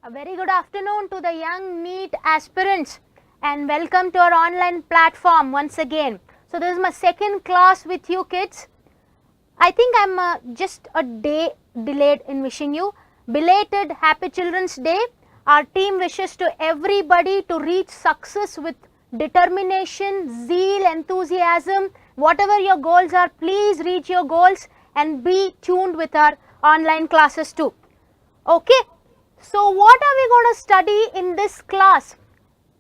A very good afternoon to the young NEET aspirants and welcome to our online platform once again. So this is my second class with you kids. I think I'm just a day delayed in wishing you belated Happy Children's Day. Our team wishes to everybody to reach success with determination, zeal, enthusiasm. Whatever your goals are, please reach your goals and be tuned with our online classes too. Okay. So what are we going to study in this class?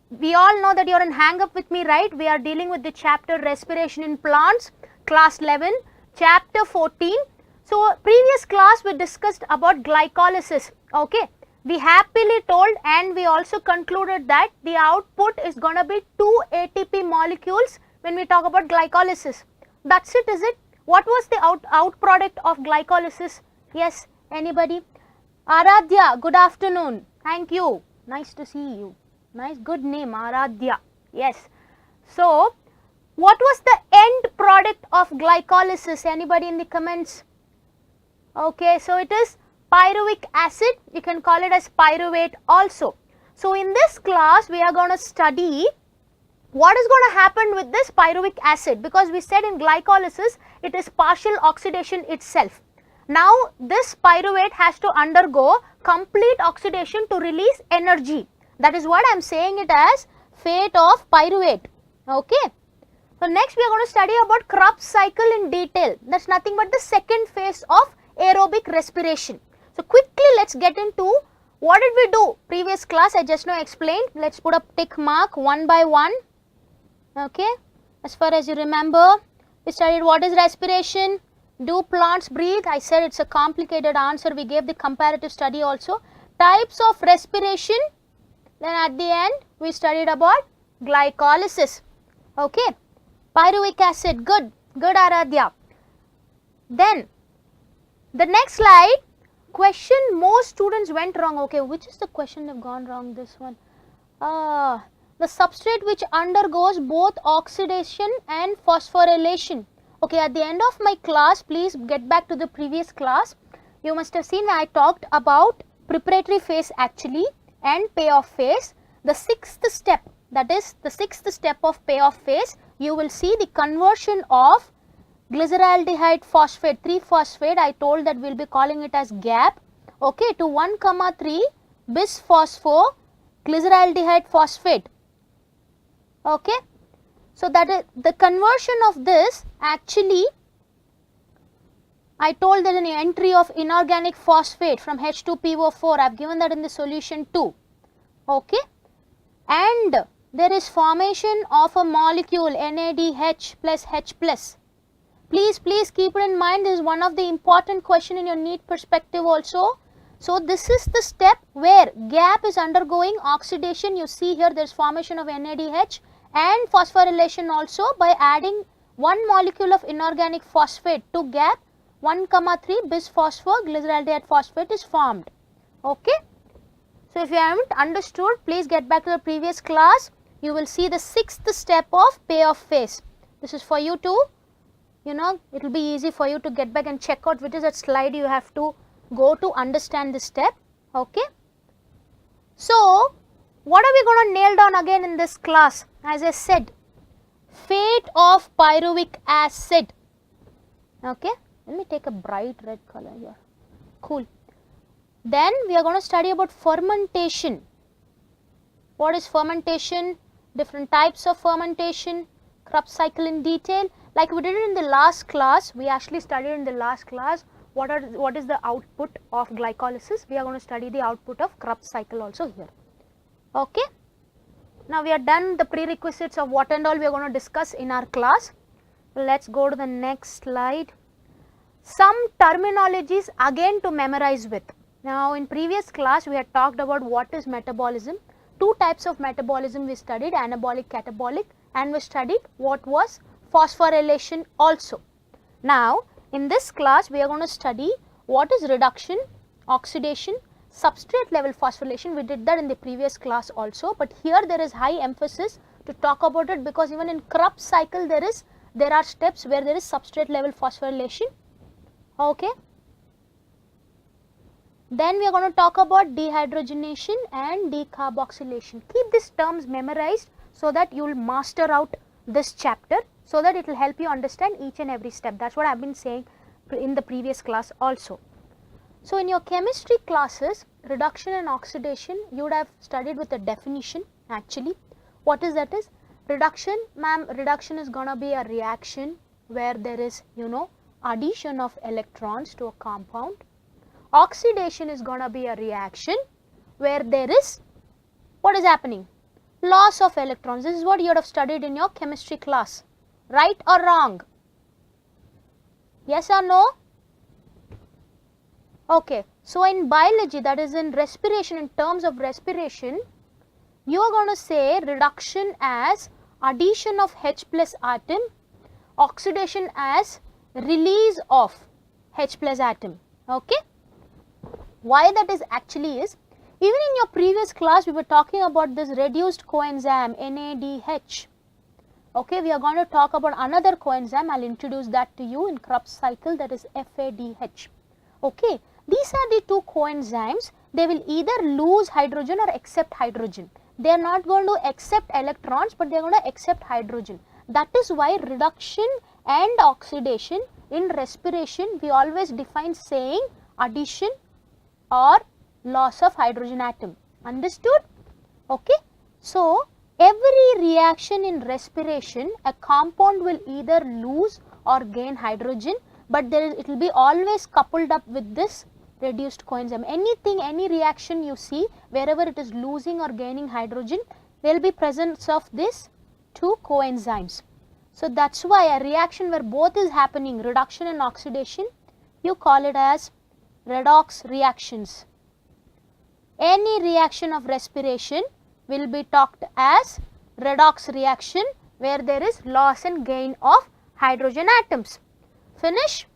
We all know that you are in hang up with me, right? We are dealing with the chapter Respiration in Plants, class 11, chapter 14. So previous class we discussed about glycolysis. Okay. We happily told and we also concluded that the output is going to be 2 ATP molecules when we talk about glycolysis. That's it, is it? What was the out product of glycolysis? Yes, anybody? Aradhya, good afternoon. Thank you. Nice to see you. Nice, good name, Aradhya. Yes. So, what was the end product of glycolysis? Anybody in the comments? Okay, so it is pyruvic acid. You can call it as pyruvate also. So, in this class, we are going to study what is going to happen with this pyruvic acid, because we said in glycolysis, it is partial oxidation itself. Now, this pyruvate has to undergo complete oxidation to release energy. That is what I am saying it as fate of pyruvate. Okay. So, next we are going to study about Krebs cycle in detail. That is nothing but the second phase of aerobic respiration. So, quickly let us get into what did we do previous class. I just now explained. Let us put a tick mark one by one. Okay. As far as you remember, we studied what is respiration. Do plants breathe? I said it's a complicated answer. We gave the comparative study also. Types of respiration. Then at the end, we studied about glycolysis. Okay. Pyruvic acid. Good. Good, Aradhya. Then, the next slide. Question most students went wrong. Okay. Which is the question they've gone wrong? This one. The substrate which undergoes both oxidation and phosphorylation. Okay, at the end of my class, please get back to the previous class. You must have seen I talked about preparatory phase actually and payoff phase. The sixth step, that is the sixth step of payoff phase, you will see the conversion of glyceraldehyde phosphate, 3-phosphate, I told that we will be calling it as GAP, okay, to 1,3 bis-phospho glyceraldehyde phosphate, okay. So, that is the conversion of this actually I told that an entry of inorganic phosphate from H2PO4, I have given that in the solution too, okay. And there is formation of a molecule NADH plus H plus. Please keep it in mind, this is one of the important question in your NEET perspective also. So, this is the step where GAP is undergoing oxidation. You see here there is formation of NADH and phosphorylation also by adding one molecule of inorganic phosphate to GAP, 1,3 bis-phospho glyceraldehyde phosphate is formed. Okay. So, if you haven't understood, please get back to the previous class. You will see the sixth step of payoff phase. This is for you to, you know, it will be easy for you to get back and check out which is that slide you have to go to understand this step. Okay. So, what are we going to nail down again in this class? As I said, fate of pyruvic acid. Okay. Let me take a bright red color here. Cool. Then we are going to study about fermentation. What is fermentation? Different types of fermentation. Krebs cycle in detail. Like we did it in the last class. We actually studied in the last class what is the output of glycolysis. We are going to study the output of Krebs cycle also here. Okay. Now we are done the prerequisites of what and all we are going to discuss in our class. Let's go to the next slide. Some terminologies again to memorize with. Now in previous class we had talked about what is metabolism. Two types of metabolism we studied, anabolic, catabolic, and we studied what was phosphorylation also. Now in this class we are going to study what is reduction, oxidation, substrate level phosphorylation. We did that in the previous class also, but here there is high emphasis to talk about it because even in Krebs cycle there are steps where there is substrate level phosphorylation. Okay. Then we are going to talk about dehydrogenation and decarboxylation. Keep these terms memorized so that you will master out this chapter, so that it will help you understand each and every step. That is what I have been saying in the previous class also. So, in your chemistry classes, reduction and oxidation, you would have studied with a definition actually. What is that is? Reduction, ma'am, reduction is going to be a reaction where there is, addition of electrons to a compound. Oxidation is going to be a reaction where there is, what is happening? Loss of electrons. This is what you would have studied in your chemistry class. Right or wrong? Yes or no? Okay. So, in biology, that is in respiration, in terms of respiration, you are going to say reduction as addition of H plus atom, oxidation as release of H plus atom. Okay. Why that is actually is, even in your previous class we were talking about this reduced coenzyme NADH. Okay, we are going to talk about another coenzyme. I will introduce that to you in Krebs cycle, that is FADH. Okay, these are the two coenzymes. They will either lose hydrogen or accept hydrogen. They are not going to accept electrons, but they are going to accept hydrogen. That is why reduction and oxidation in respiration we always define saying addition or loss of hydrogen atom. Understood? Okay. So, every reaction in respiration, a compound will either lose or gain hydrogen, but it will be always coupled up with this reduced coenzyme. Any reaction you see, wherever it is losing or gaining hydrogen, there will be presence of this two coenzymes. So, that is why a reaction where both is happening, reduction and oxidation, you call it as redox reactions. Any reaction of respiration will be talked as redox reaction where there is loss and gain of hydrogen atoms. Finish?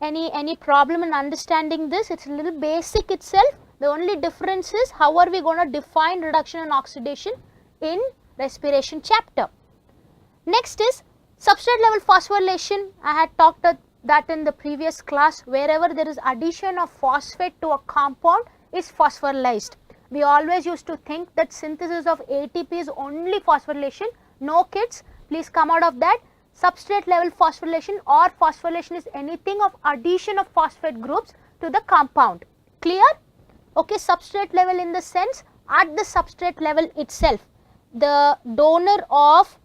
Any problem in understanding this? It is a little basic itself. The only difference is how are we going to define reduction and oxidation in respiration chapter. Next is substrate level phosphorylation. I had talked that in the previous class. Wherever there is addition of phosphate to a compound is phosphorylized. We always used to think that synthesis of ATP is only phosphorylation. No kids, please come out of that. Substrate level phosphorylation or phosphorylation is anything of addition of phosphate groups to the compound. Clear? Okay, substrate level in the sense at the substrate level itself. The donor of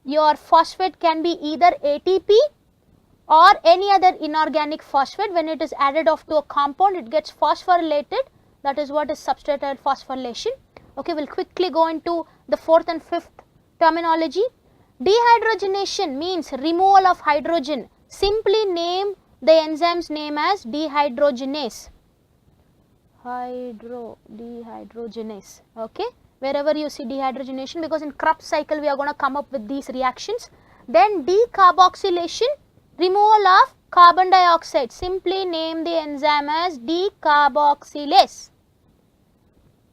your phosphate can be either ATP or any other inorganic phosphate. When it is added off to a compound, it gets phosphorylated. That is what is substrate level phosphorylation. Okay, we will quickly go into the fourth and fifth terminology. Dehydrogenation means removal of hydrogen. Simply name the enzyme's name as dehydrogenase. Dehydrogenase. Okay, wherever you see dehydrogenation, because in Krebs cycle we are going to come up with these reactions. Then decarboxylation, removal of carbon dioxide. Simply name the enzyme as decarboxylase.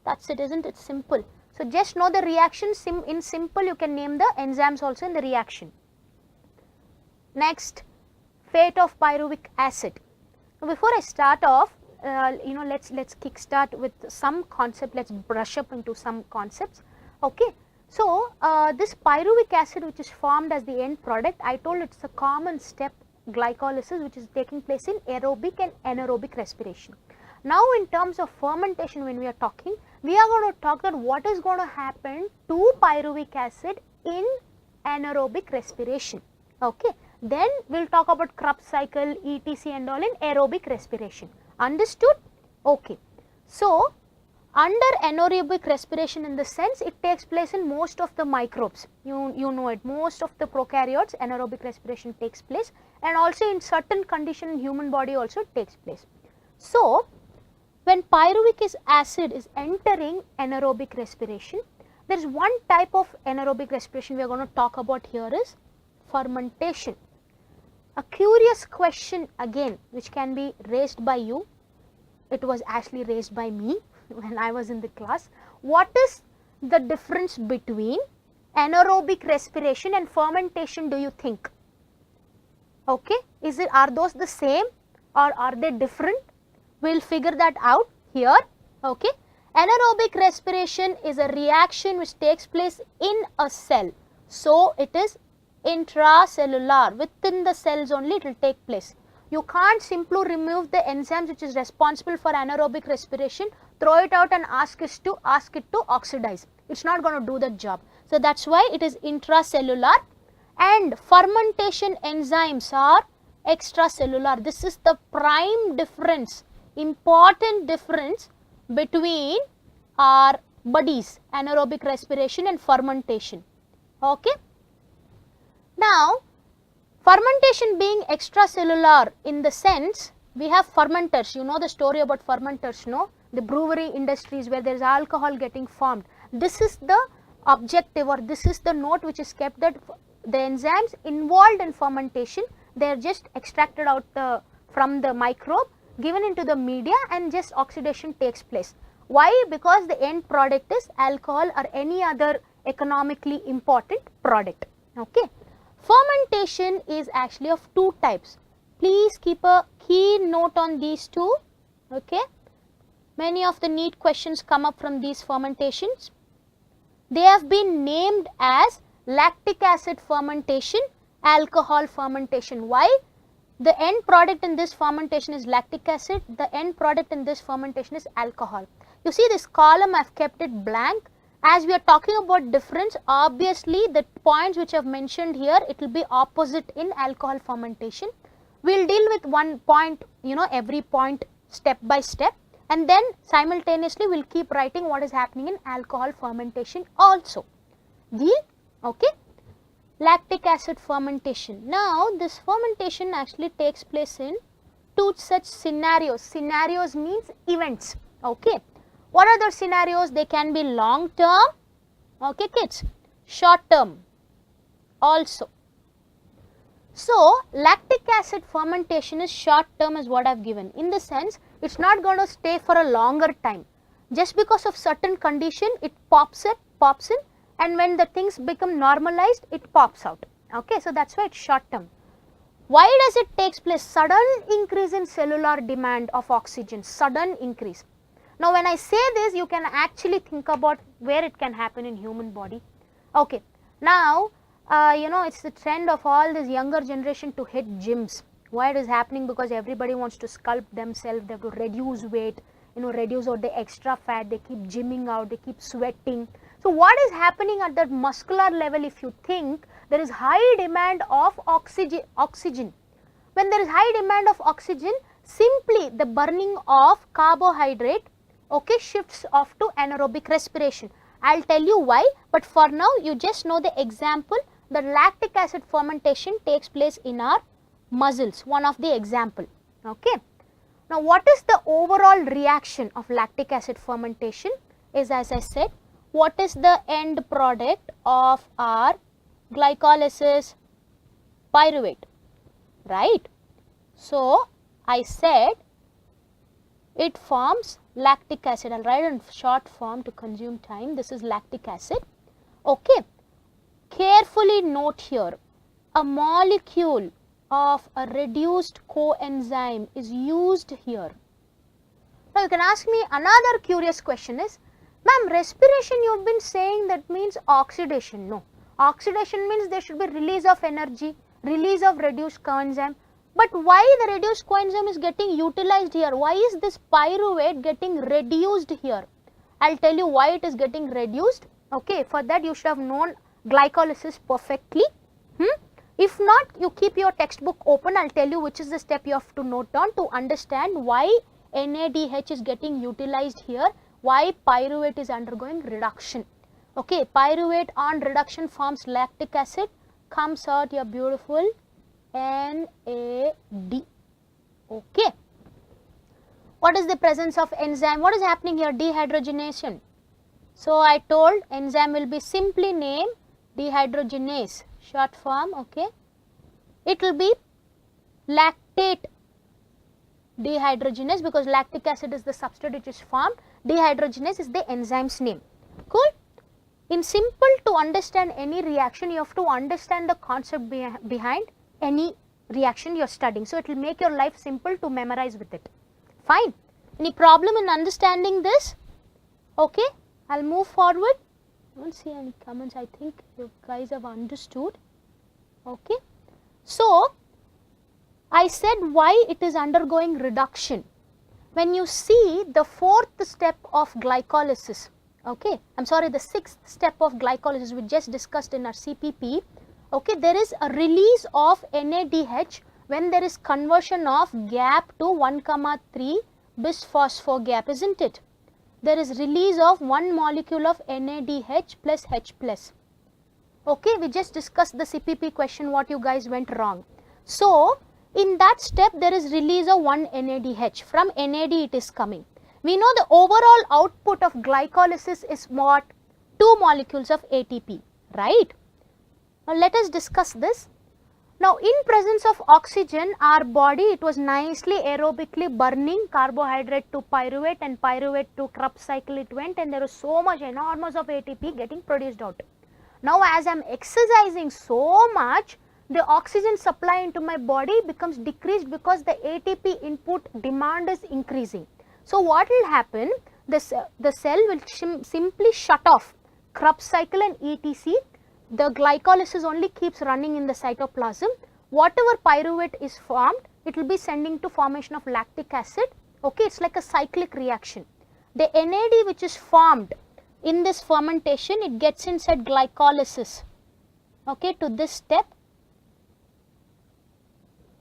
That's it, isn't it? Simple. So, just know the reaction. In simple you can name the enzymes also in the reaction. Next, fate of pyruvic acid. Now, before I start off, let's kick start with some concept. Let's brush up into some concepts. Okay. So, this pyruvic acid which is formed as the end product, I told it's a common step glycolysis which is taking place in aerobic and anaerobic respiration. Now, in terms of fermentation, when we are talking, we are going to talk about what is going to happen to pyruvic acid in anaerobic respiration. Okay. Then we will talk about Krebs cycle, etc. and all in aerobic respiration. Understood? Okay. So, under anaerobic respiration in the sense it takes place in most of the microbes. You know it, most of the prokaryotes anaerobic respiration takes place, and also in certain condition in human body also takes place. So, when pyruvic acid is entering anaerobic respiration, there is one type of anaerobic respiration we are going to talk about here is fermentation. A curious question again which can be raised by you, it was actually raised by me when I was in the class. What is the difference between anaerobic respiration and fermentation, do you think? Okay, are those the same or are they different? We will figure that out. here. Okay. Anaerobic respiration is a reaction which takes place in a cell. So, it is intracellular, within the cells only it will take place. You can't simply remove the enzymes which is responsible for anaerobic respiration, throw it out and ask it to oxidize. It's not going to do that job. So, that's why it is intracellular, and fermentation enzymes are extracellular. This is the prime difference, important difference between our buddies, anaerobic respiration and fermentation. Okay. Now, fermentation being extracellular in the sense, we have fermenters. You know the story about fermenters, no? The brewery industries where there is alcohol getting formed. This is the objective, or this is the note which is kept, that the enzymes involved in fermentation, they are just extracted out from the microbe, given into the media, and just oxidation takes place. Why? Because the end product is alcohol or any other economically important product. Okay. Fermentation is actually of two types. Please keep a key note on these two. Okay. Many of the NEET questions come up from these fermentations. They have been named as lactic acid fermentation, alcohol fermentation. Why? The end product in this fermentation is lactic acid, the end product in this fermentation is alcohol. You see this column, I have kept it blank. As we are talking about difference, obviously the points which I have mentioned here, it will be opposite in alcohol fermentation. We will deal with one point, every point step by step, and then simultaneously we will keep writing what is happening in alcohol fermentation also. Okay. Lactic acid fermentation. Now, this fermentation actually takes place in two such scenarios. Scenarios means events. Okay. What are those scenarios? They can be long term, okay kids, short term also. So, lactic acid fermentation is short term is what I have given. In the sense, it is not going to stay for a longer time. Just because of certain condition, it pops in, and when the things become normalized, it pops out. Okay, so that's why it's short term. Why does it takes place? Sudden increase in cellular demand of oxygen, sudden increase. Now, when I say this, you can actually think about where it can happen in human body. Okay, now, it's the trend of all this younger generation to hit gyms. Why it is happening? Because everybody wants to sculpt themselves, they have to reduce weight, reduce out the extra fat, they keep gymming out, they keep sweating. So, what is happening at that muscular level? If you think, there is high demand of oxygen. When there is high demand of oxygen, simply the burning of carbohydrate, okay, shifts off to anaerobic respiration. I will tell you why, but for now you just know the example. The lactic acid fermentation takes place in our muscles, one of the example. Okay. Now, what is the overall reaction of lactic acid fermentation is, as I said, what is the end product of our glycolysis? Pyruvate, right? So, I said it forms lactic acid. I will write in short form to consume time. This is lactic acid. Okay. Carefully note here, a molecule of a reduced coenzyme is used here. Now, you can ask me another curious question is, ma'am, respiration you have been saying that means oxidation. No, oxidation means there should be release of energy, release of reduced coenzyme. But why the reduced coenzyme is getting utilized here? Why is this pyruvate getting reduced here? I will tell you why it is getting reduced. Okay, for that you should have known glycolysis perfectly. If not, you keep your textbook open. I will tell you which is the step you have to note down to understand why NADH is getting utilized here, why pyruvate is undergoing reduction. Okay, pyruvate on reduction forms lactic acid, comes out your beautiful NAD. Okay. What is the presence of enzyme? What is happening here? Dehydrogenation. So, I told enzyme will be simply named dehydrogenase, short form. Okay. It will be lactate dehydrogenase because lactic acid is the substrate which is formed. Dehydrogenase is the enzyme's name. Cool. In simple, to understand any reaction, you have to understand the concept behind any reaction you are studying. So, it will make your life simple to memorize with it. Fine. Any problem in understanding this? Okay, I'll move forward. I don't see any comments. I think you guys have understood. Okay, so I said why it is undergoing reduction. When you see the fourth step of glycolysis, okay, I'm sorry, the sixth step of glycolysis we just discussed in our CPP, okay, there is a release of NADH when there is conversion of gap to 1,3 bis-phosphor gap, isn't it? There is release of one molecule of NADH plus H plus. Okay, we just discussed the CPP question what you guys went wrong. So, in that step there is release of one NADH. From NAD it is coming. We know the overall output of glycolysis is what? 2 molecules of ATP, right? Now, let us discuss this. Now, in presence of oxygen, our body, it was nicely aerobically burning carbohydrate to pyruvate and pyruvate to Krebs cycle it went, and there was so much enormous of ATP getting produced out. Now, as I am exercising so much, the oxygen supply into my body becomes decreased because the ATP input demand is increasing. So, what will happen? The cell will simply shut off Krebs cycle and etc. The glycolysis only keeps running in the cytoplasm. Whatever pyruvate is formed, it will be sending to formation of lactic acid. Okay, it's like a cyclic reaction. The NAD which is formed in this fermentation, it gets inside glycolysis, okay, to this step,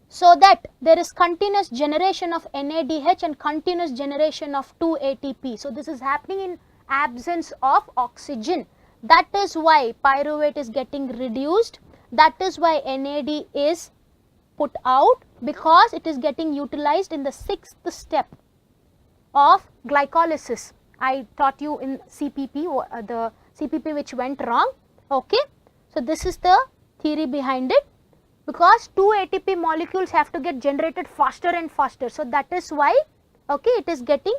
so that there is continuous generation of NADH and continuous generation of 2 ATP. So, this is happening in absence of oxygen. That is why pyruvate is getting reduced, that is why NAD is put out, because it is getting utilized in the sixth step of glycolysis. I taught you in CPP, the CPP which went wrong, okay. So, this is the theory behind it, because 2 ATP molecules have to get generated faster and faster. So, that is why, okay, it is getting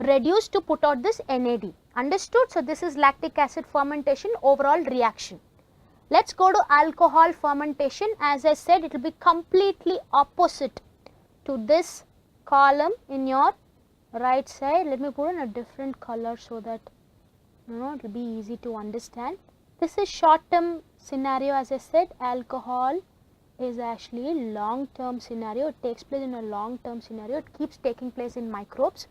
reduced to put out this NAD. Understood? So, this is lactic acid fermentation overall reaction. Let us go to alcohol fermentation. As I said, it will be completely opposite to this column in your right side. Let me put in a different color so that it will be easy to understand. This is short term scenario. As I said, alcohol is actually long term scenario. It takes place in a long term scenario. It keeps taking place in microbes.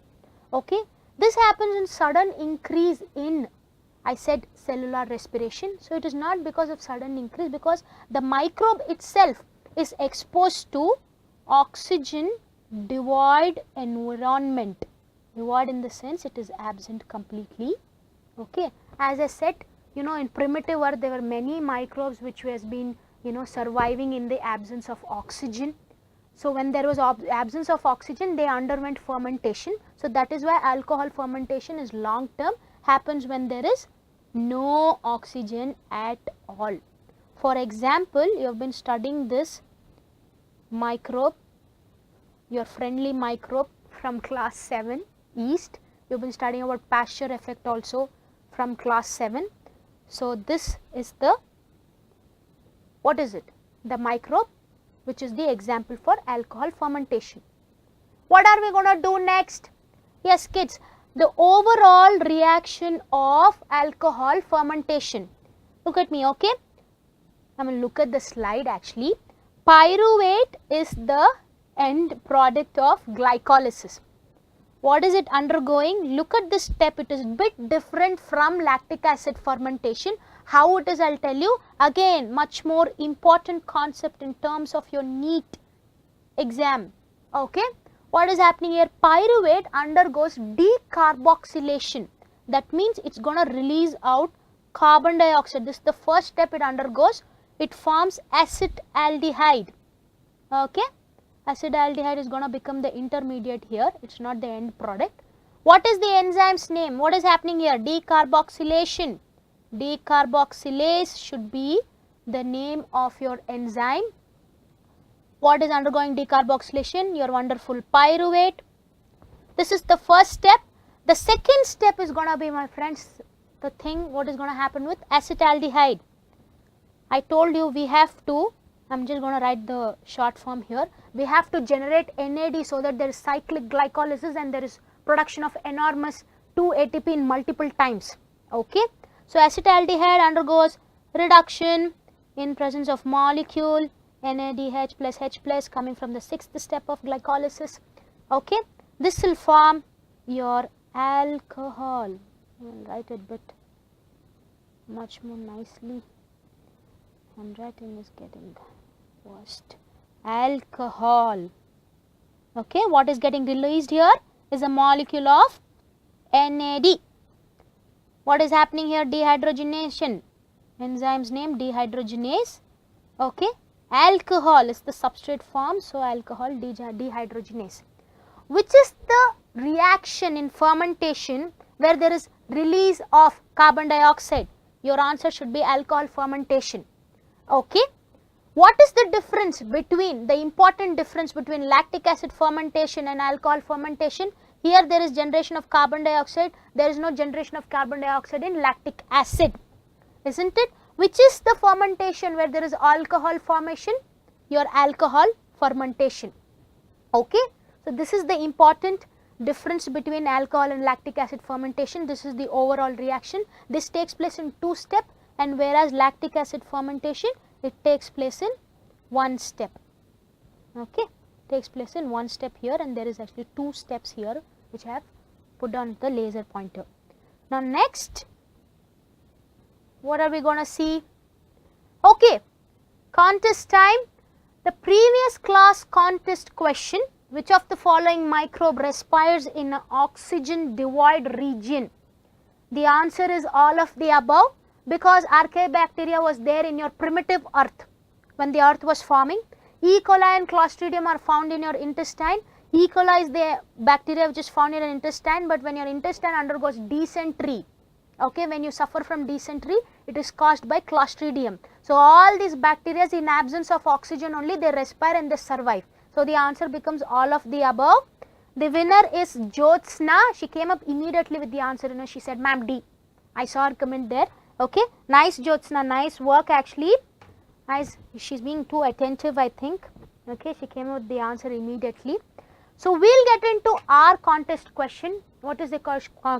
Okay. This happens in sudden increase in, I said, cellular respiration. So, it is not because of sudden increase, because the microbe itself is exposed to oxygen devoid environment. Devoid in the sense it is absent completely. Okay. As I said, you know, in primitive earth there were many microbes which has been, you know, surviving in the absence of oxygen. So, when there was absence of oxygen, they underwent fermentation. So, that is why alcohol fermentation is long term, happens when there is no oxygen at all. For example, you have been studying this microbe, your friendly microbe from class 7 yeast. You have been studying about Pasture Effect also from class 7. So, this is the, what is it? The microbe which is the example for alcohol fermentation. What are we going to do next? Yes, kids, the overall reaction of alcohol fermentation. Look at me, okay? I will look at the slide actually. Pyruvate is the end product of glycolysis. What is it undergoing? Look at this step, it is bit different from lactic acid fermentation. How it is, I will tell you. Again, much more important concept in terms of your NEET exam. Okay. What is happening here? Pyruvate undergoes decarboxylation. That means it is going to release out carbon dioxide. This is the first step it undergoes. It forms acetaldehyde. Okay. Acetaldehyde is going to become the intermediate here. It is not the end product. What is the enzyme's name? What is happening here? Decarboxylation. Decarboxylase should be the name of your enzyme. What is undergoing decarboxylation? Your wonderful pyruvate. This is the first step. The second step is going to be, my friends, the thing what is going to happen with acetaldehyde. I told you we have to, I am just going to write the short form here. We have to generate NAD so that there is cyclic glycolysis and there is production of enormous 2-ATP in multiple times. Okay. So acetaldehyde undergoes reduction in presence of molecule NADH plus H plus coming from the 6th step of glycolysis. Okay. This will form your alcohol. I will write it bit much more nicely. Handwriting is getting worst. Alcohol. Okay. What is getting released here is a molecule of NAD. What is happening here? Dehydrogenation. Enzyme's name dehydrogenase. Okay. Alcohol is the substrate form, so alcohol dehydrogenase. Which is the reaction in fermentation where there is release of carbon dioxide? Your answer should be alcohol fermentation. Okay. What is the difference between, the important difference between lactic acid fermentation and alcohol fermentation? Here there is generation of carbon dioxide, there is no generation of carbon dioxide in lactic acid, isn't it? Which is the fermentation where there is alcohol formation? Your alcohol fermentation. Okay. So this is the important difference between alcohol and lactic acid fermentation. This is the overall reaction. This takes place in 2 steps, and whereas lactic acid fermentation, it takes place in 1 step. Okay. Takes place in 1 step here, and there is actually 2 steps here which I have put on the laser pointer. Now next, what are we going to see? Okay, contest time. The previous class contest question, which of the following microbe respires in an oxygen devoid region? The answer is all of the above, because archaebacteria was there in your primitive earth when the earth was forming. E. coli and Clostridium are found in your intestine. E. coli is the bacteria which is found in your intestine, but when your intestine undergoes dysentery, okay, when you suffer from dysentery, it is caused by Clostridium. So all these bacteria, in absence of oxygen only, they respire and they survive. So the answer becomes all of the above. The winner is Jyotsna. She came up immediately with the answer. You know, she said, "Ma'am, D." I saw her comment there. Okay, nice Jyotsna, nice work actually. Nice. She's being too attentive, I think. Okay, she came up with the answer immediately. So we'll get into our contest question. What is the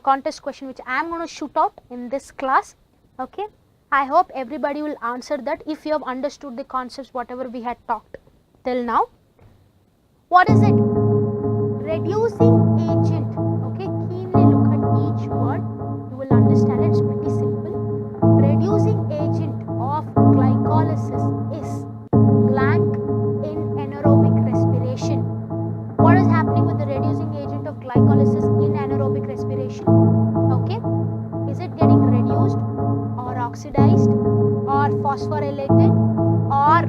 contest question which I am going to shoot out in this class? Okay, I hope everybody will answer that if you have understood the concepts whatever we had talked till now. What is it? Reducing agent. Okay, keenly look at each word. You will understand it. It's pretty simple. Reducing agent of glycolysis is blank in anaerobic respiration. What is happening with the reducing agent of glycolysis in anaerobic respiration? Okay, is it getting reduced or oxidized or phosphorylated or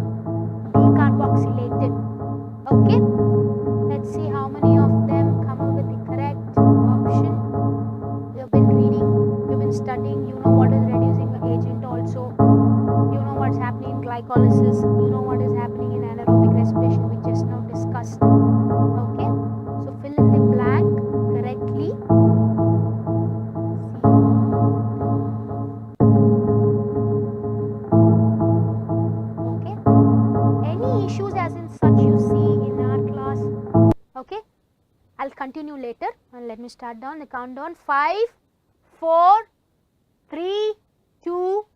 decarboxylated? Okay, let's see how many of them come up with the correct option. You have been reading, you have been studying, you know what is reducing agent also, you know what's happening in glycolysis, you know what is happening in anaerobic respiration, we just now discussed. Okay, so fill in the blank correctly. Okay, any issues as in such you see in our class? Okay, I'll continue later, and let me start down the countdown. 5, 4, 3, 2,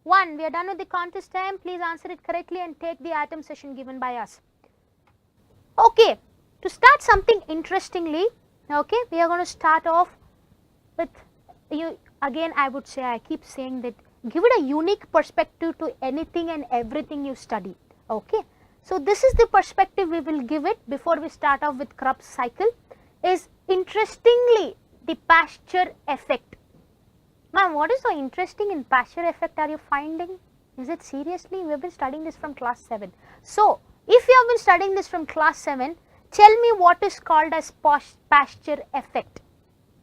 1. We are done with the contest time. Please answer it correctly and take the atom session given by us. Okay, to start something interestingly, okay, we are going to start off with, you again I would say, I keep saying that give it a unique perspective to anything and everything you study. Okay, so this is the perspective we will give it before we start off with Krebs cycle. Is interestingly the Pasture effect. Ma'am, what is so interesting in Pasture effect are you finding? Is it seriously? We have been studying this from class 7. So if you have been studying this from class 7, tell me what is called as Pasture effect.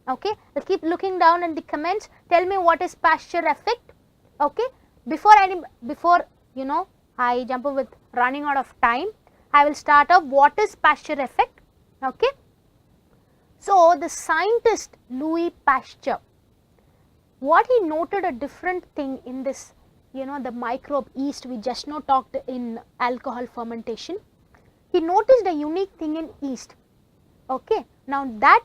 Okay, I'll keep looking down in the comments. Tell me what is Pasture effect. Okay, before you know I jump up with running out of time, I will start off what is Pasture effect. Okay, so the scientist Louis Pasteur, what he noted a different thing in this, you know, the microbe yeast we just now talked in alcohol fermentation. He noticed a unique thing in yeast. Okay, now that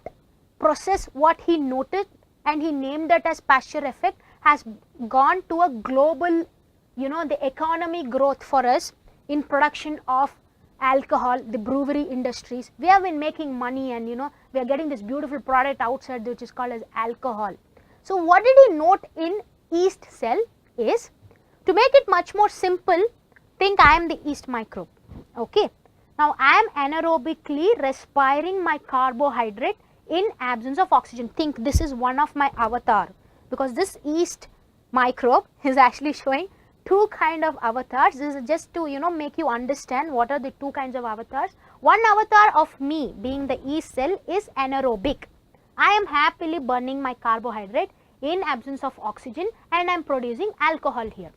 process what he noted and he named that as Pasture Effect has gone to a global, the economy growth for us in production of alcohol, the brewery industries. We have been making money and we are getting this beautiful product outside which is called as alcohol. So what did he note in yeast cell is, to make it much more simple, think I am the yeast microbe. Okay. Now I am anaerobically respiring my carbohydrate in absence of oxygen. Think this is one of my avatar, because this yeast microbe is actually showing two kind of avatars. This is just to make you understand what are the two kinds of avatars. One avatar of me being the yeast cell is anaerobic. I am happily burning my carbohydrate in absence of oxygen and I am producing alcohol here.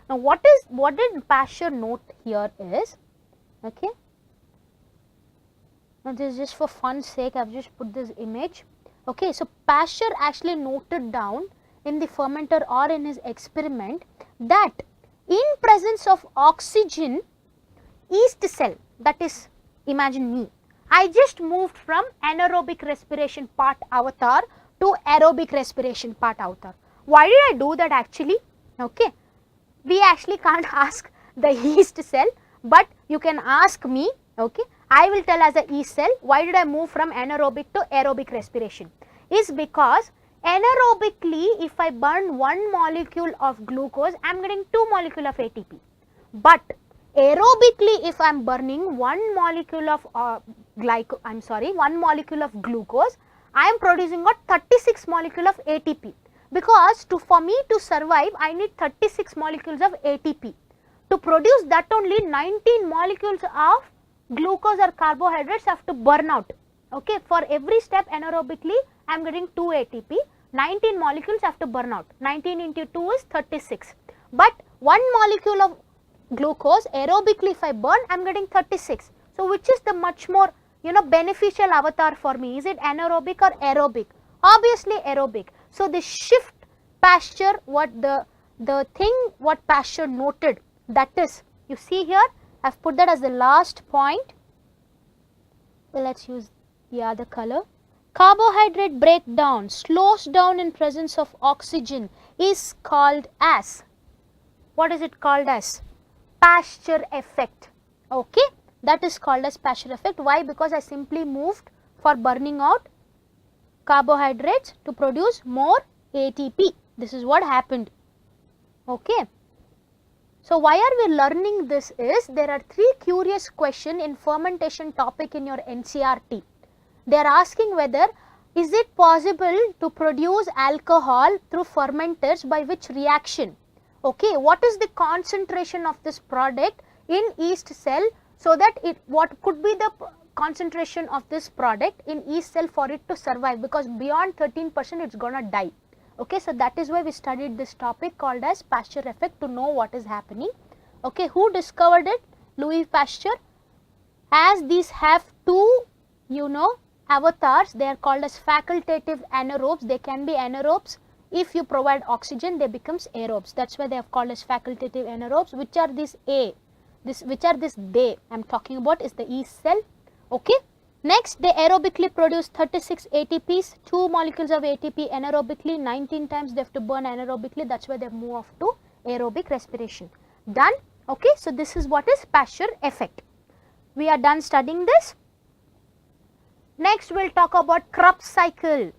Now what did Pasture note here is, okay, now this is just for fun's sake, I have just put this image. Okay, so Pasture actually noted down in the fermenter or in his experiment that in presence of oxygen, yeast cell, that is, imagine me, I just moved from anaerobic respiration part avatar to aerobic respiration part avatar. Why did I do that actually? Okay, we actually can't ask the yeast cell, but you can ask me. Okay, I will tell as a yeast cell why did I move from anaerobic to aerobic respiration. Is because anaerobically if I burn one molecule of glucose, I am getting 2 molecules of ATP. But aerobically if I am burning one molecule of one molecule of glucose, I am producing got 36 molecule of ATP, because for me to survive I need 36 molecules of ATP. To produce that only 19 molecules of glucose or carbohydrates have to burn out. Okay, for every step anaerobically I am getting 2 ATP, 19 molecules have to burn out. 19 into 2 is 36. But one molecule of glucose aerobically if I burn, I am getting 36. So which is the much more beneficial avatar for me? Is it anaerobic or aerobic? Obviously aerobic. So the shift Pasture, what Pasture noted, that is, you see here I have put that as the last point. Well, let us use the other color. Carbohydrate breakdown slows down in presence of oxygen is called as, what is it called as? Pasture effect. Okay, that is called as Pasture effect. Why? Because I simply moved for burning out carbohydrates to produce more ATP. This is what happened. Okay. So why are we learning this is, there are 3 curious questions in fermentation topic in your NCERT. They are asking whether is it possible to produce alcohol through fermenters, by which reaction? Okay, what is the concentration of this product in yeast cell, so that what could be the concentration of this product in yeast cell for it to survive, because beyond 13% it is gonna die. Okay, so that is why we studied this topic called as Pasture effect, to know what is happening. Okay, who discovered it? Louis Pasteur. As these have 2 avatars, they are called as facultative anaerobes. They can be anaerobes. If you provide oxygen, they becomes aerobes. That's why they are called as facultative anaerobes. Which are these they I am talking about is the yeast cell. Okay. Next, they aerobically produce 36 ATPs, 2 molecules of ATP anaerobically, 19 times they have to burn anaerobically. That's why they move off to aerobic respiration. Done. Okay. So this is what is Pasture effect. We are done studying this. Next, we will talk about Krebs cycle,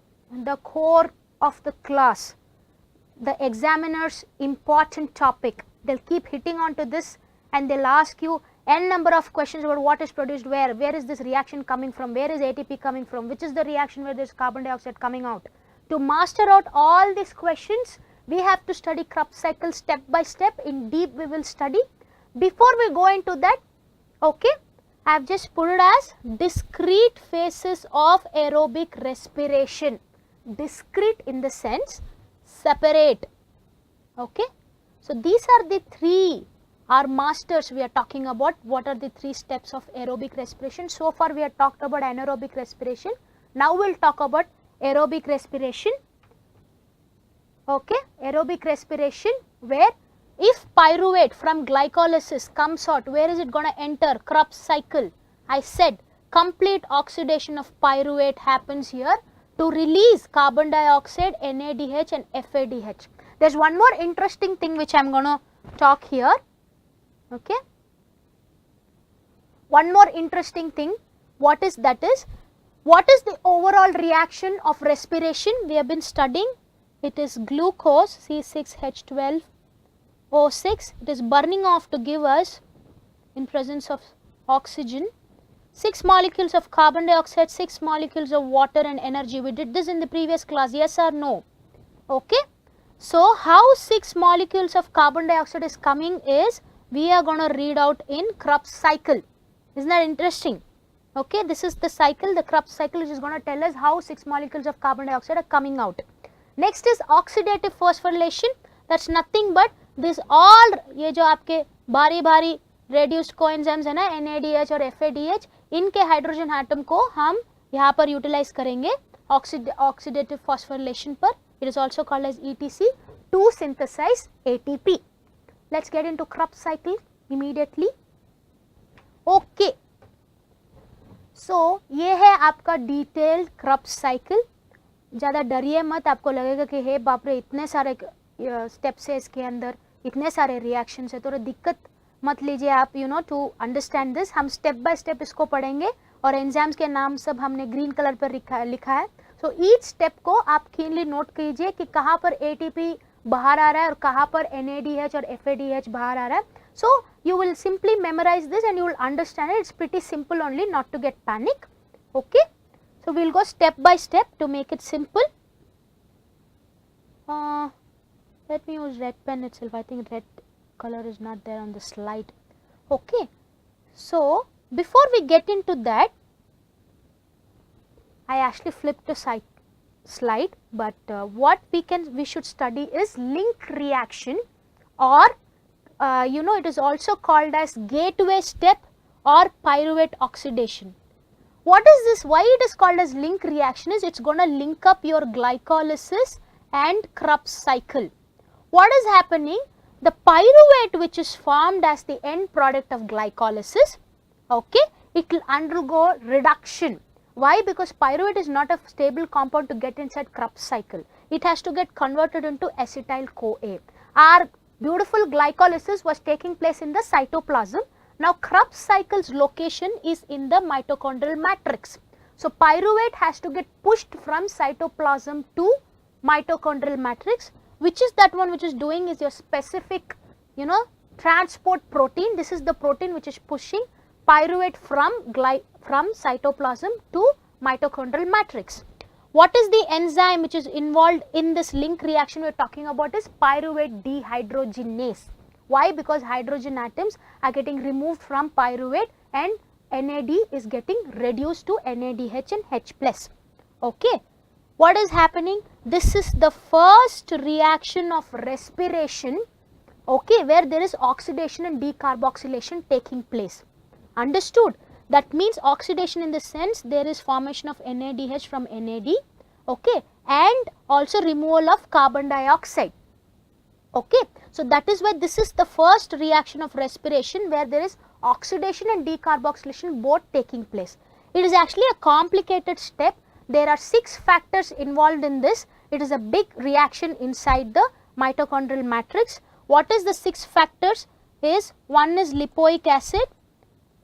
the core of the class, the examiner's important topic. They will keep hitting on to this and they will ask you n number of questions about what is produced where is this reaction coming from, where is ATP coming from, which is the reaction where there is carbon dioxide coming out. To master out all these questions, we have to study Krebs cycle step by step. In deep we will study. Before we go into that, okay, I have just put it as discrete phases of aerobic respiration. Discrete in the sense separate. Okay. So these are the 3 our masters we are talking about. What are the 3 steps of aerobic respiration? So far we have talked about anaerobic respiration. Now we will talk about aerobic respiration. Okay, aerobic respiration, where if pyruvate from glycolysis comes out, where is it going to enter? Krebs cycle. I said complete oxidation of pyruvate happens here to release carbon dioxide, NADH and FADH. There's one more interesting thing which I'm going to talk here. Okay. One more interesting thing, what is that is, what is the overall reaction of respiration we have been studying? It is glucose C6H12O6, it is burning off to give us, in presence of oxygen, 6 molecules of carbon dioxide, 6 molecules of water and energy. We did this in the previous class, yes or no? Okay. So, how 6 molecules of carbon dioxide is coming is, we are going to read out in Krebs cycle. Isn't that interesting? Okay, this is the cycle, the Krebs cycle, which is going to tell us how 6 molecules of carbon dioxide are coming out. Next is oxidative phosphorylation. That's nothing but this all, ये जो आपके भारी reduced coenzymes है ना, NADH और FADH, इनके hydrogen atom को हम यहाँ पर utilize करेंगे oxidative phosphorylation पर. It is also called as ETC to synthesize ATP. Let's get into Krebs cycle immediately. Okay. So, ये है आपका detailed Krebs cycle. ज़्यादा डरिए मत, आपको लगेगा कि हे बाप रे इतने सारे steps है इसके अंदर, इतने सारे reactions है, तो दिक्कत मत लीजिए आप, you know, to understand this. हम step by step इसको पढ़ेंगे और enzymes के नाम सब हमने green color पर लिखा है. So, each step को आप keenly note कीजिए कि कहाँ पर ATP बाहर आ रहा है और कहाँ पर NADH और FADH बाहर आ रहा है. So, you will simply memorize this and you will understand it. It's pretty simple only, not to get panic. Okay. So, we will go step by step to make it simple. Let me use red pen itself. I think red color is not there on the slide. Okay. So, before we get into that, I actually flipped a slide, but what we should study is link reaction, or you know, it is also called as gateway step or pyruvate oxidation. What is this? Why it is called as link reaction is, it's going to link up your glycolysis and Krebs cycle. What is happening? The pyruvate which is formed as the end product of glycolysis, okay, it will undergo reduction. Why? Because pyruvate is not a stable compound to get inside Krebs cycle. It has to get converted into acetyl-CoA. Our beautiful glycolysis was taking place in the cytoplasm. Now, Krebs cycle's location is in the mitochondrial matrix. So, pyruvate has to get pushed from cytoplasm to mitochondrial matrix. Which is that one which is doing is your specific, you know, transport protein. This is the protein which is pushing pyruvate from cytoplasm to mitochondrial matrix. What is the enzyme which is involved in this link reaction we are talking about is pyruvate dehydrogenase. Why? Because hydrogen atoms are getting removed from pyruvate and NAD is getting reduced to NADH and H+. Okay. What is happening? This is the first reaction of respiration, okay, where there is oxidation and decarboxylation taking place. Understood? That means oxidation in the sense there is formation of NADH from NAD, okay, and also removal of carbon dioxide. Okay. So, that is why this is the first reaction of respiration where there is oxidation and decarboxylation both taking place. It is actually a complicated step. There are 6 factors involved in this. It is a big reaction inside the mitochondrial matrix. What is the 6 factors? Is one is lipoic acid,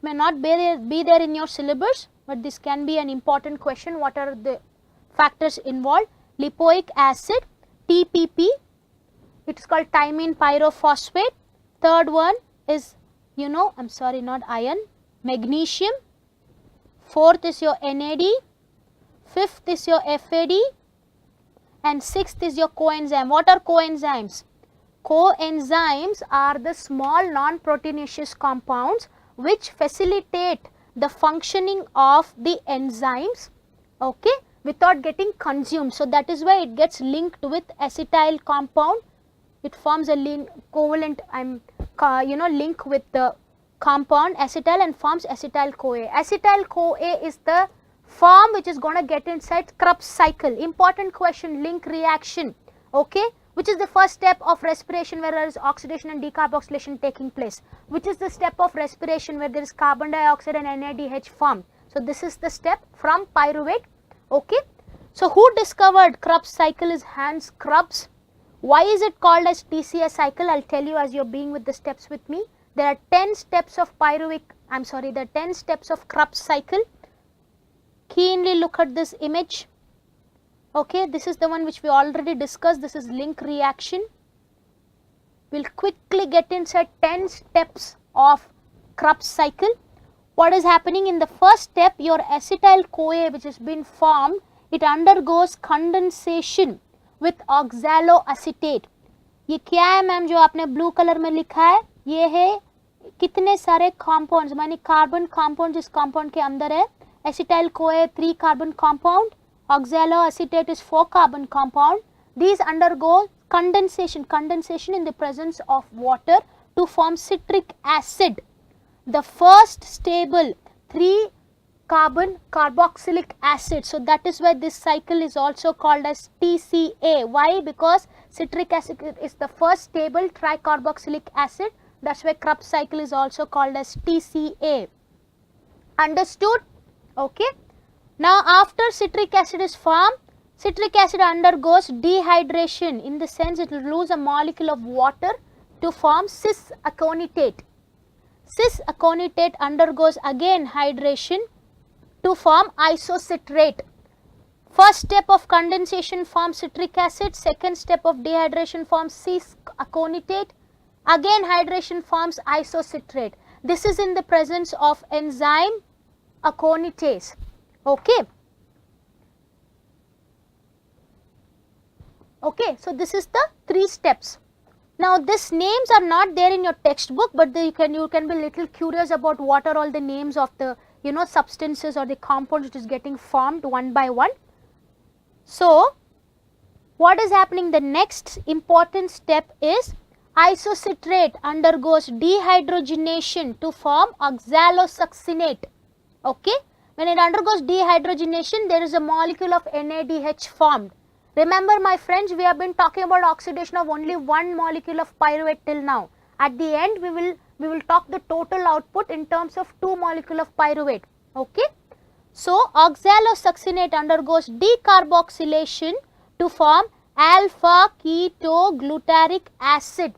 may not be there in your syllabus, but this can be an important question. What are the factors involved? Lipoic acid, TPP, it is called thymine pyrophosphate. Third one is, you know, I am sorry, not iron, magnesium. Fourth is your NAD. Fifth is your FAD. And sixth is your coenzyme. What are coenzymes? Coenzymes are the small non-proteinaceous compounds which facilitate the functioning of the enzymes, okay, without getting consumed. So, that is why it gets linked with acetyl compound. It forms a covalent link with the compound acetyl and forms acetyl-CoA. Acetyl-CoA is the form which is going to get inside Krebs cycle. Important question, link reaction, okay, which is the first step of respiration where there is oxidation and decarboxylation taking place, which is the step of respiration where there is carbon dioxide and NADH formed. So, this is the step from pyruvate, okay. So who discovered Krebs cycle is Hans Krebs. Why is it called as TCS cycle? I'll tell you as you're being with the steps with me. There are 10 steps of there are 10 steps of Krebs cycle. Keenly look at this image. Okay, this is the one which we already discussed. This is link reaction. We'll quickly get inside 10 steps of Krebs cycle. What is happening in the first step? Your acetyl-CoA which has been formed, it undergoes condensation with oxaloacetate. ये क्या है ma'am जो आपने blue colour में लिखा है? ये है कितने सारे compounds, माने कार्बन compound जिस compound के अंदर है. Acetyl-CoA 3 carbon compound, oxaloacetate is 4 carbon compound. These undergo condensation in the presence of water to form citric acid. The first stable 3 carbon carboxylic acid. So that is why this cycle is also called as TCA. Why? Because citric acid is the first stable tricarboxylic acid. That's why Krebs cycle is also called as TCA. Understood? Okay. Now after citric acid is formed, citric acid undergoes dehydration. In the sense it will lose a molecule of water to form cis-aconitate. Cis-aconitate undergoes again hydration to form isocitrate. First step of condensation forms citric acid, second step of dehydration forms cis-aconitate, again hydration forms isocitrate. This is in the presence of enzyme aconitase. Okay. Okay, so this is the 3 steps. Now these names are not there in your textbook, but you can be little curious about what are all the names of the substances or the compounds which is getting formed one by one. So what is happening? The next important step is isocitrate undergoes dehydrogenation to form oxalosuccinate. Okay, when it undergoes dehydrogenation, there is a molecule of NADH formed. Remember my friends, we have been talking about oxidation of only one molecule of pyruvate till now. At the end we will talk the total output in terms of 2 molecule of pyruvate. Okay. So oxalosuccinate undergoes decarboxylation to form alpha ketoglutaric acid.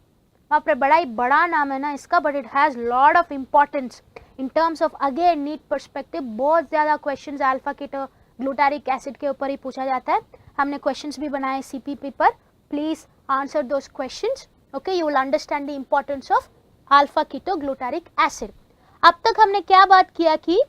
बाप रे बड़ा ही बड़ा नाम है ना इसका, but it has lot of importance in terms of again NEET perspective. बहुत ज़्यादा questions alpha ketoglutaric acid के ऊपर ही पूछा जाता है. हमने questions भी बनाए CPP पर. Please answer those questions. Okay, you will understand the importance of alpha ketoglutaric acid. अब तक हमने क्या बात किया कि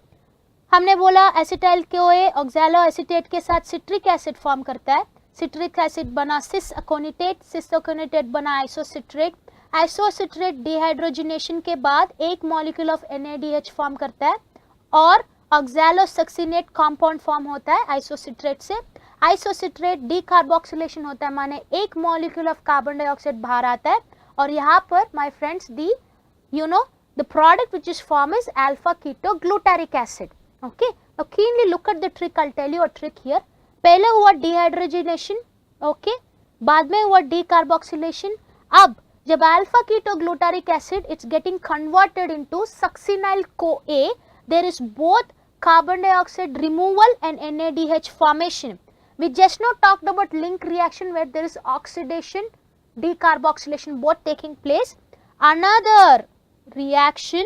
हमने बोला acetyl-CoA oxaloacetate के साथ citric acid फॉर्म करता है. citric acid बना cis-aconitate, cis-aconitate बना isocitrate. isocitrate dehydrogenation के बाद एक molecule of NADH फॉर्म करता है और oxalosuccinate compound फॉर्म होता है isocitrate से. isocitrate decarboxylation होता है, माने एक molecule of carbon dioxide बाहर आता है और यहाँ पर my friends the product which is formed is alpha ketoglutaric acid. Okay, now keenly look at the trick. I'll tell you a trick here. पहले हुआ dehydrogenation, okay, बाद में हुआ decarboxylation. अब जब alpha ketoglutaric acid it's getting converted into succinyl CoA, there is both carbon dioxide removal and NADH formation. We just now talked about link reaction where there is oxidation, decarboxylation both taking place. Another reaction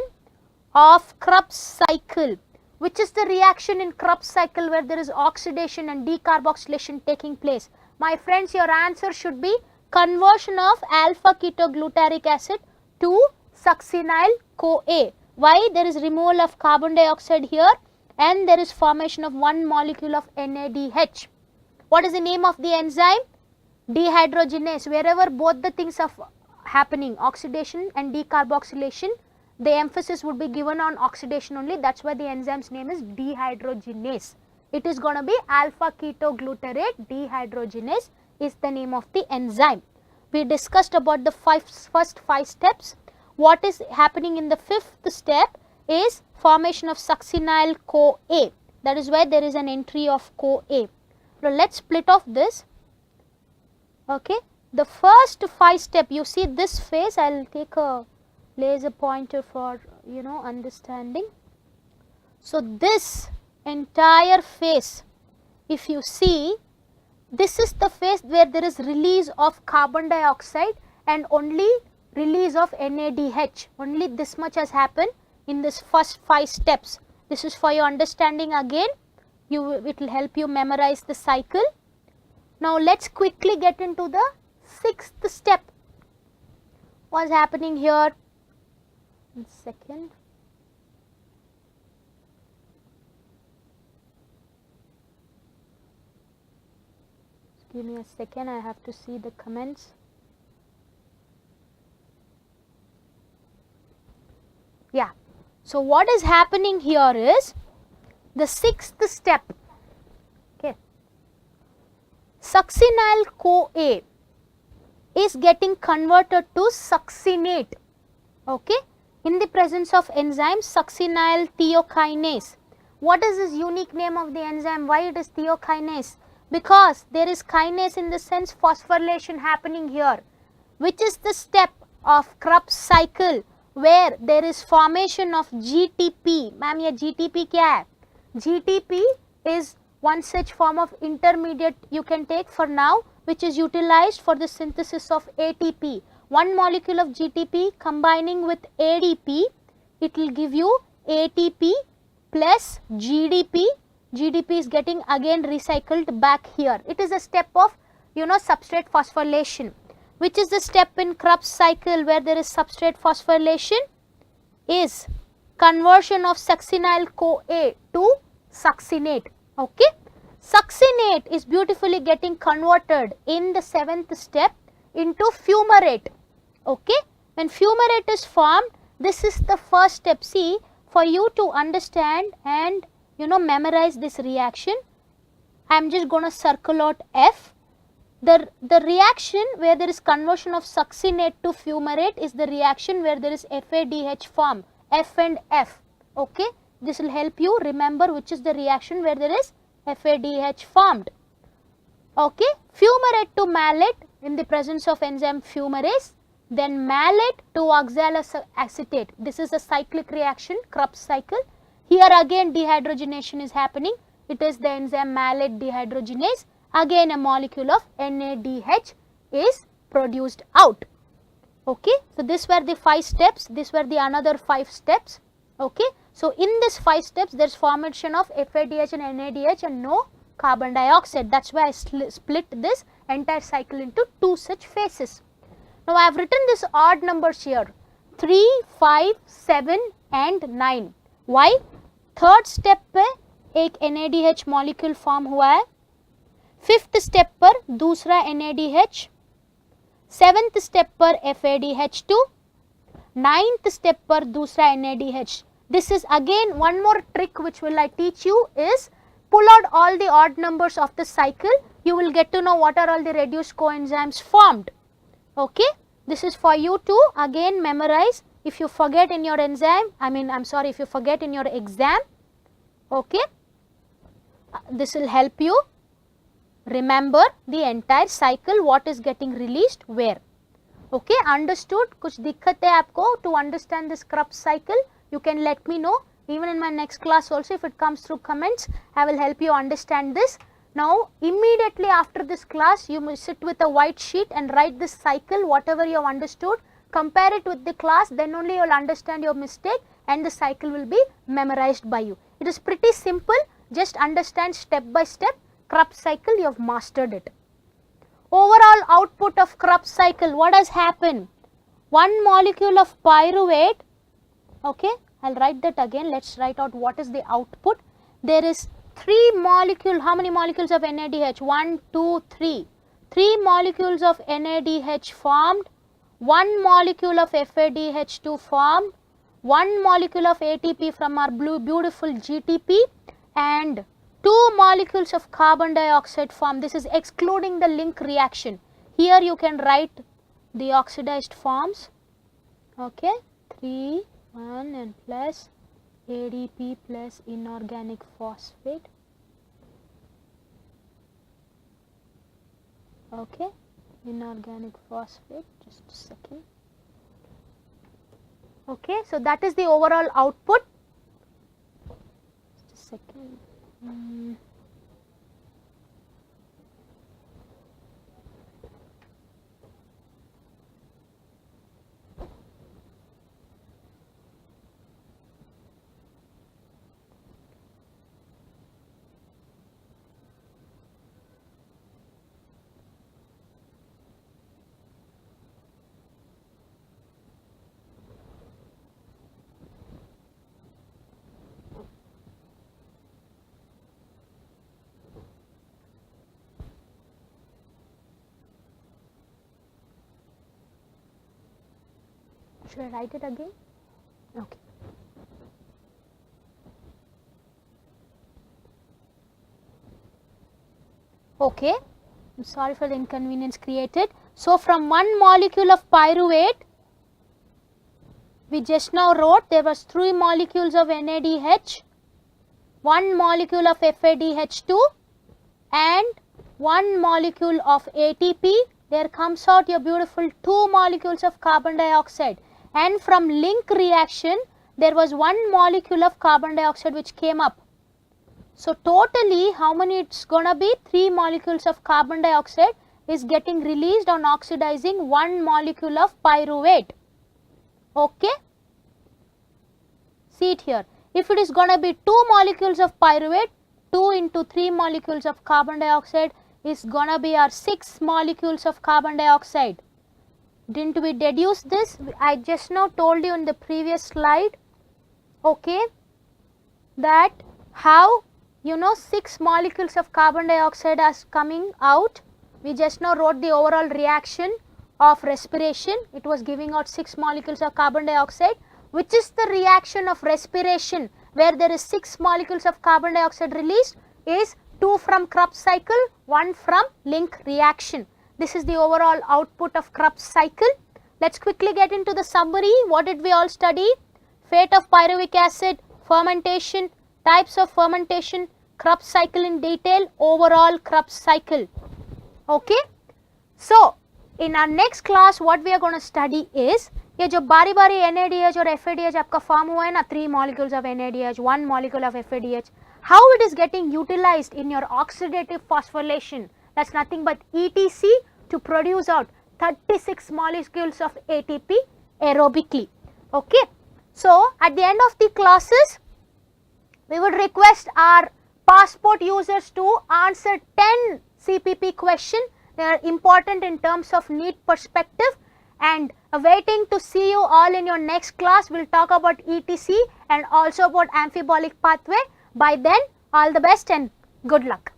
of Krebs cycle, which is the reaction in Krebs cycle where there is oxidation and decarboxylation taking place. My friends, your answer should be conversion of alpha ketoglutaric acid to succinyl CoA. Why? There is removal of carbon dioxide here and there is formation of one molecule of NADH. What is the name of the enzyme? Dehydrogenase. Wherever both the things are happening, oxidation and decarboxylation, the emphasis would be given on oxidation only. That's why the enzyme's name is dehydrogenase. It is going to be alpha ketoglutarate dehydrogenase is the name of the enzyme. We discussed about the first 5 steps. What is happening in the 5th step is formation of succinyl CoA. That is why there is an entry of CoA. Now let's split off this. Okay, the first 5 step, you see this phase, I'll take a laser pointer for understanding. So this entire phase, if you see, this is the phase where there is release of carbon dioxide and only release of NADH. Only this much has happened in this first 5 steps. This is for your understanding again. It will help you memorize the cycle. Now let's quickly get into the 6th step. What's happening here? 1 second. Give me a second, I have to see the comments. Yeah, so what is happening here is the 6th step. Okay, succinyl CoA is getting converted to succinate. Okay, in the presence of enzyme succinyl thiokinase. What is this unique name of the enzyme? Why it is thiokinase? Because there is kinase in the sense phosphorylation happening here, which is the step of Krebs cycle where there is formation of GTP. Ma'am, ये GTP क्या है? GTP is one such form of intermediate you can take for now, which is utilized for the synthesis of ATP. One molecule of GTP combining with ADP, it will give you ATP plus GDP. GDP is getting again recycled back here. It is a step of substrate phosphorylation. Which is the step in Krebs cycle where there is substrate phosphorylation? Is conversion of succinyl CoA to succinate. Okay, succinate is beautifully getting converted in the 7th step into fumarate. Okay, when fumarate is formed, this is the first step. See, for you to understand and memorize this reaction, I am just going to circle out F. The reaction where there is conversion of succinate to fumarate is the reaction where there is FADH form, F and F. Okay, this will help you remember which is the reaction where there is FADH formed. Okay, fumarate to malate in the presence of enzyme fumarase, then malate to oxaloacetate. This is a cyclic reaction, Krebs cycle. Here again dehydrogenation is happening. It is the enzyme malate dehydrogenase. Again a molecule of NADH is produced out. Okay, so these were the 5 steps. These were the another 5 steps. Okay, so in this 5 steps there is formation of FADH and NADH and no carbon dioxide. That's why I split this entire cycle into 2 such phases. Now I have written this odd numbers here, 3, 5, 7 and 9. Why? 3rd step पे एक NADH molecule form हुआ है, 5th step पर दूसरा NADH, 7th step पर FADH2, 9th step पर दूसरा NADH. This is again one more trick which will I teach you is pull out all the odd numbers of the cycle. You will get to know what are all the reduced coenzymes formed. Okay, this is for you to again memorize. If you forget in your enzyme, if you forget in your exam, okay, this will help you remember the entire cycle, what is getting released where. Okay, understood? कुछ दिक्कत है आपको to understand this Krebs cycle? You can let me know. Even in my next class also, if it comes through comments, I will help you understand this. Now, immediately after this class, you must sit with a white sheet and write this cycle, whatever you have understood. Compare it with the class, then only you will understand your mistake and the cycle will be memorized by you. It is pretty simple, just understand step by step. Krebs cycle, you have mastered it. Overall output of Krebs cycle, what has happened? One molecule of pyruvate, okay, I will write that again. Let us write out what is the output. There is 3 molecules, how many molecules of NADH? 1, 2, 3. 3 molecules of NADH formed. 1 molecule of FADH2 formed, 1 molecule of ATP from our beautiful GTP and 2 molecules of carbon dioxide formed. This is excluding the link reaction. Here you can write the oxidized forms. Okay, 3, 1 and plus ADP plus inorganic phosphate. Okay, inorganic phosphate, just a second. Okay, so that is the overall output. Just a second. Should I write it again? Okay. Okay, I'm sorry for the inconvenience created. So, from one molecule of pyruvate, we just now wrote there was 3 molecules of NADH, 1 molecule of FADH2 and 1 molecule of ATP. There comes out your beautiful 2 molecules of carbon dioxide, and from link reaction there was 1 molecule of carbon dioxide which came up. So, totally how many it's gonna be? 3 molecules of carbon dioxide is getting released on oxidizing 1 molecule of pyruvate. Okay. See it here. If it is gonna be 2 molecules of pyruvate, 2 into 3 molecules of carbon dioxide is gonna be our 6 molecules of carbon dioxide. Didn't we deduce this? I just now told you in the previous slide, okay, that how 6 molecules of carbon dioxide are coming out. We just now wrote the overall reaction of respiration. It was giving out 6 molecules of carbon dioxide. Which is the reaction of respiration where there is 6 molecules of carbon dioxide released is 2 from Krebs cycle, 1 from link reaction. This is the overall output of Krebs cycle. Let's quickly get into the summary. What did we all study? Fate of pyruvic acid, fermentation, types of fermentation, Krebs cycle in detail, overall Krebs cycle. Okay. So, in our next class what we are going to study is ये जो बारी बारी NADH और FADH आपका form हुआ है ना, 3 molecules of NADH, 1 molecule of FADH, how it is getting utilized in your oxidative phosphorylation. That's nothing but ETC to produce out 36 molecules of ATP aerobically. Okay. So, at the end of the classes, we would request our passport users to answer 10 CPP question. They are important in terms of NEET perspective, and waiting to see you all in your next class. We'll talk about ETC and also about amphibolic pathway. By then, all the best and good luck.